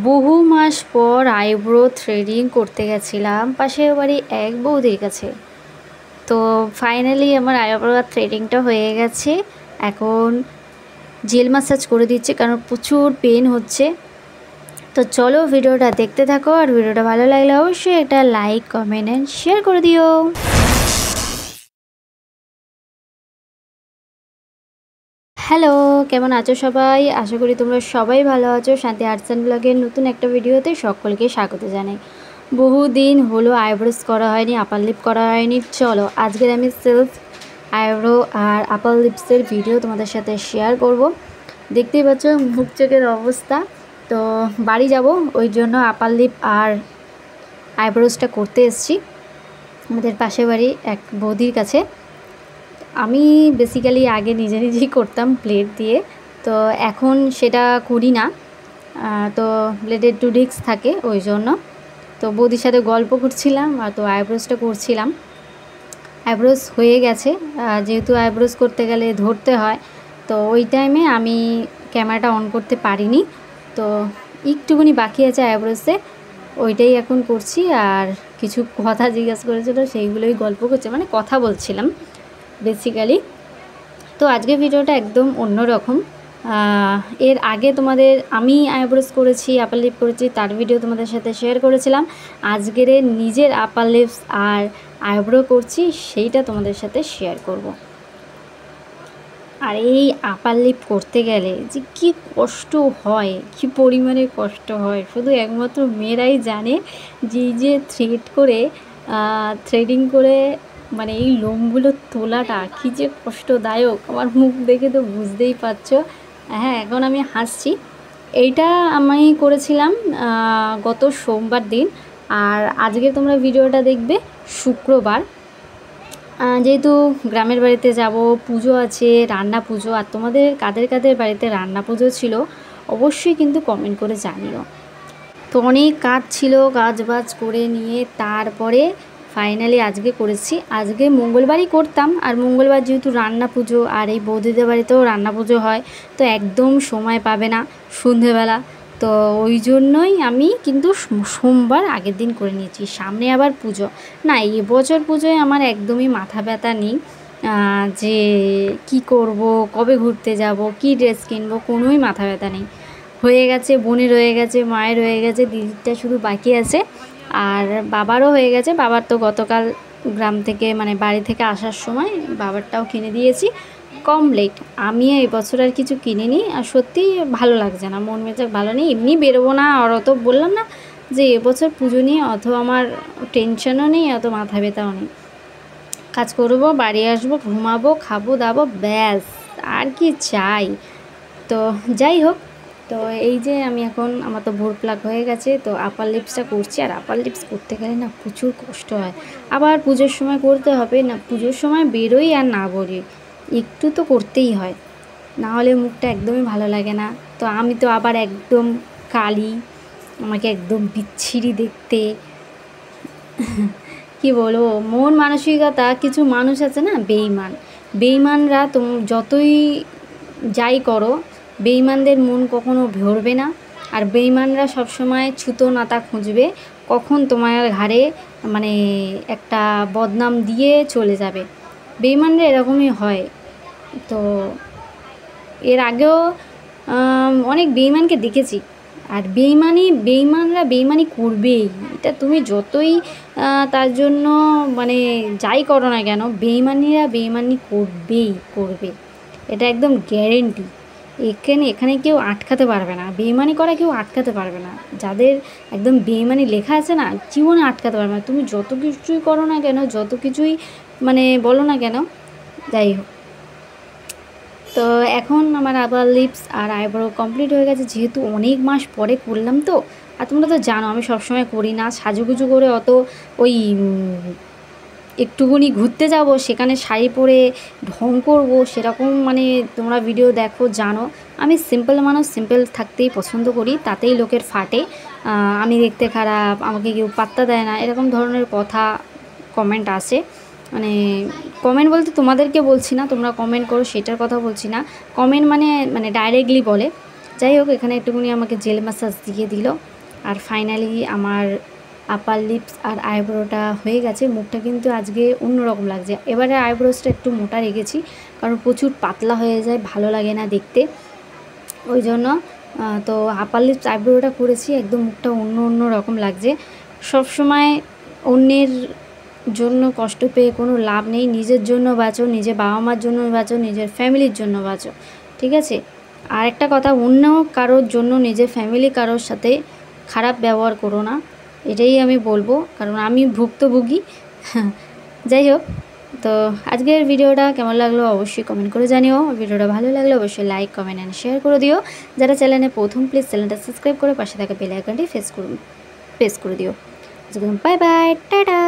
বহু মাস পর eyebrow threading করতে গেছিলাম পাশের বাড়ি এক বৌদির কাছে। তো ফাইনালি আমার আইব্রো থ্রেডিংটা হয়ে গেছে। এখন জেল ম্যাসাজ করে দিচ্ছে কারণ প্রচুর পেন হচ্ছে। তো চলো ভিডিওটা দেখতে থাকো, আর ভিডিওটা ভালো লাগলে অবশ্যই একটা লাইক কমেন্ট অ্যান্ড শেয়ার করে দিও। হ্যালো, কেমন আছো সবাই? আশা করি তোমরা সবাই ভালো আছো। শান্তি আর্টস অ্যান্ড ব্লগের নতুন একটা ভিডিওতে সকলকে স্বাগত জানাই। বহুদিন হলো আইব্রোস করা হয়নি, আপার লিপ করা হয়নি। চলো আজকের আমি সেলফ আইব্রো আর আপার লিপসের ভিডিও তোমাদের সাথে শেয়ার করব। দেখতেই পাচ্ছ মুখ চোখের অবস্থা। তো বাড়ি যাব, ওই জন্য আপার লিপ আর আইব্রোসটা করতে এসেছি আমাদের পাশের বাড়ি এক বৌদির কাছে। আমি বেসিক্যালি আগে নিজেই করতাম ব্লেড দিয়ে, তো এখন সেটা করি না। তো ব্লেডে একটু রিস্ক থাকে, ওই জন্য তো বৌদির সাথে গল্প করছিলাম আর তো আইব্রোসটা করছিলাম। আইব্রোস হয়ে গেছে, যেহেতু আইব্রোস করতে গেলে ধরতে হয়, তো ওই টাইমে আমি ক্যামেরাটা অন করতে পারিনি। তো একটুখানি বাকি আছে আইব্রোসে, ওইটাই এখন করছি। আর কিছু কথা জিজ্ঞাসা করেছিল, সেইগুলোই গল্প করছে, মানে কথা বলছিলাম বেসিক্যালি। তো আজকের ভিডিওটা একদম অন্যরকম। এর আগে তোমাদের আমি আইব্রোস করেছি, আপার লিপ করেছি, তার ভিডিও তোমাদের সাথে শেয়ার করেছিলাম। আজকের নিজের আপার লিপস আর আইব্রো করছি, সেইটা তোমাদের সাথে শেয়ার করব। আর এই আপার লিপ করতে গেলে যে কী কষ্ট হয়, কী পরিমাণে কষ্ট হয়, শুধু একমাত্র মেয়েরাই জানে। যে থ্রেডিং করে মানে এই লোমগুলো তোলাটা কী যে কষ্টদায়ক, আমার মুখ দেখে তো বুঝতেই পারছো। হ্যাঁ, এখন আমি হাসছি। এইটা আমি করেছিলাম গত সোমবার দিন, আর আজকে তোমরা ভিডিওটা দেখবে শুক্রবার। যেহেতু গ্রামের বাড়িতে যাব, পুজো আছে, রান্না পুজো। আর তোমাদের কাদের কাদের বাড়িতে রান্না পুজো ছিল অবশ্যই কিন্তু কমেন্ট করে জানিও। তো অনেক কাজ ছিল, কাজবাজ করে নিয়ে তারপরে ফাইনালি আজকে করেছি। আজকে মঙ্গলবারই করতাম, আর মঙ্গলবার যেহেতু রান্না পুজো, আর এই বৌদিদের বাড়িতেও রান্না পুজো হয়, তো একদম সময় পাবে না সন্ধেবেলা। তো ওই জন্যই আমি কিন্তু সোমবার আগের দিন করে নিয়েছি। সামনে আবার পুজো, না এবছর পুজোয় আমার একদমই মাথা ব্যথা নেই যে কি করব, কবে ঘুরতে যাব, কি ড্রেস কিনবো, কোনোই মাথা ব্যথা নেই। হয়ে গেছে, বোনের হয়ে গেছে, মায়ের হয়ে গেছে, দিদিরটা শুধু বাকি আছে। আর বাবারও হয়ে গেছে। বাবার তো গতকাল গ্রাম থেকে মানে বাড়ি থেকে আসার সময় বাবারটাও কিনে দিয়েছি, কমপ্লিট। আমি এই বছর আর কিছু কিনিনি। আর সত্যি ভালো লাগছে না, মন মেজাজ ভালো নেই। এমনি বেরোবো না, আর অত বললাম না যে এবছর পুজো নিয়ে অত আমার টেনশনও নেই, অত মাথা ব্যথাও নেই। কাজ করবো, বাড়ি আসবো, ঘুমাবো, খাবো দাবো, ব্যাস আর কি চাই। তো যাই হোক, তো এই যে আমি এখন, আমার তো ভোর প্লাগ হয়ে গেছে, তো আপার লিপসটা করছি। আর আপার লিপস করতে গেলে না প্রচুর কষ্ট হয়। আবার পুজোর সময় করতে হবে না, পুজোর সময় বেরোই আর না বেরোই একটু তো করতেই হয়, না হলে মুখটা একদমই ভালো লাগে না। তো আমি তো আবার একদম কালি, আমাকে একদম বিচ্ছিরি দেখতে। কি বলবো, মন মানসিকতা, কিছু মানুষ আছে না বেঈমান, বেঈমানরা যতই যাই করো, বেঈমানদের মন কখনো ভরবে না। আর বেঈমানরা সবসময় ছুতো নাতা খুঁজবে, কখন তোমার ঘাড়ে মানে একটা বদনাম দিয়ে চলে যাবে। বেঈমানরা এরকমই হয়। তো এর আগেও অনেক বেঈমানকে দেখেছি। আর বেঈমানরা বেঈমানি করবেই, এটা তুমি যতই তার জন্য মানে যাই করো না কেন, বেঈমানিরা বেঈমানি করবে, এটা একদম গ্যারেন্টি। এখানে কেউ আটকাতে পারবে না, বেঈমানি করা কেউ আটকাতে পারবে না। যাদের একদম বেঈমানি লেখা আছে না, জীবনে আটকাতে পারবে না। তুমি যত কিছুই করো না কেন, যত কিছুই মানে বলো না কেন, যাই হোক। তো এখন আমার আবার লিপস আর আইব্রো কমপ্লিট হয়ে গেছে, যেহেতু অনেক মাস পরে করলাম। তো আর তোমরা তো জানো আমি সবসময় করি না, সাজুগুজু করে অত ওই একটুকুনি ঘুরতে যাব, সেখানে শাড়ি পরে ঢং করবো, সেরকম মানে তোমরা ভিডিও দেখো জানো আমি সিম্পল মানুষ, সিম্পল থাকতেই পছন্দ করি। তাতেই লোকের ফাটে, আমি দেখতে খারাপ, আমাকে কেউ পাত্তা দেয় না, এরকম ধরনের কথা কমেন্ট আসে। মানে কমেন্ট বলতে তোমাদেরকে বলছি না, তোমরা কমেন্ট করো সেটার কথা বলছি না। কমেন্ট মানে ডাইরেক্টলি বলে যাই হোক, এখানে একটুখানি আমাকে জেল ম্যাসাজ দিয়ে দিল। আর ফাইনালি আমার আপার লিপস আর আইব্রোটা হয়ে গেছে। মুখটা কিন্তু আজকে অন্যরকম লাগছে। এবারে আইব্রোসটা একটু মোটা রেখেছি, কারণ প্রচুর পাতলা হয়ে যায়, ভালো লাগে না দেখতে, ওই জন্য। তো আপার লিপস আইব্রোটা করেছি, একদম মুখটা অন্য রকম লাগছে। সবসময় অন্যের জন্য কষ্ট পেয়ে কোনো লাভ নেই। নিজের জন্য বাঁচো, নিজের বাবা মার জন্য বাঁচো, নিজের ফ্যামিলির জন্য বাঁচো, ঠিক আছে? আর একটা কথা, অন্য কারোর জন্য নিজের ফ্যামিলি কারোর সাথে খারাপ ব্যবহার করো না, এটাই আমি বলবো, কারণ আমি ভুক্তভোগী। যাই হোক, তো আজকের ভিডিওটা কেমন লাগলো অবশ্যই কমেন্ট করে জানিও। ভিডিওটা ভালো লাগলে অবশ্যই লাইক, কমেন্ট অ্যান্ড শেয়ার করে দিও। যারা চ্যানেলে প্রথম, প্লিজ চ্যানেলটা সাবস্ক্রাইব করে পাশে থাকা বেল আইকনটি প্রেস করে দিও। Bye bye, tata.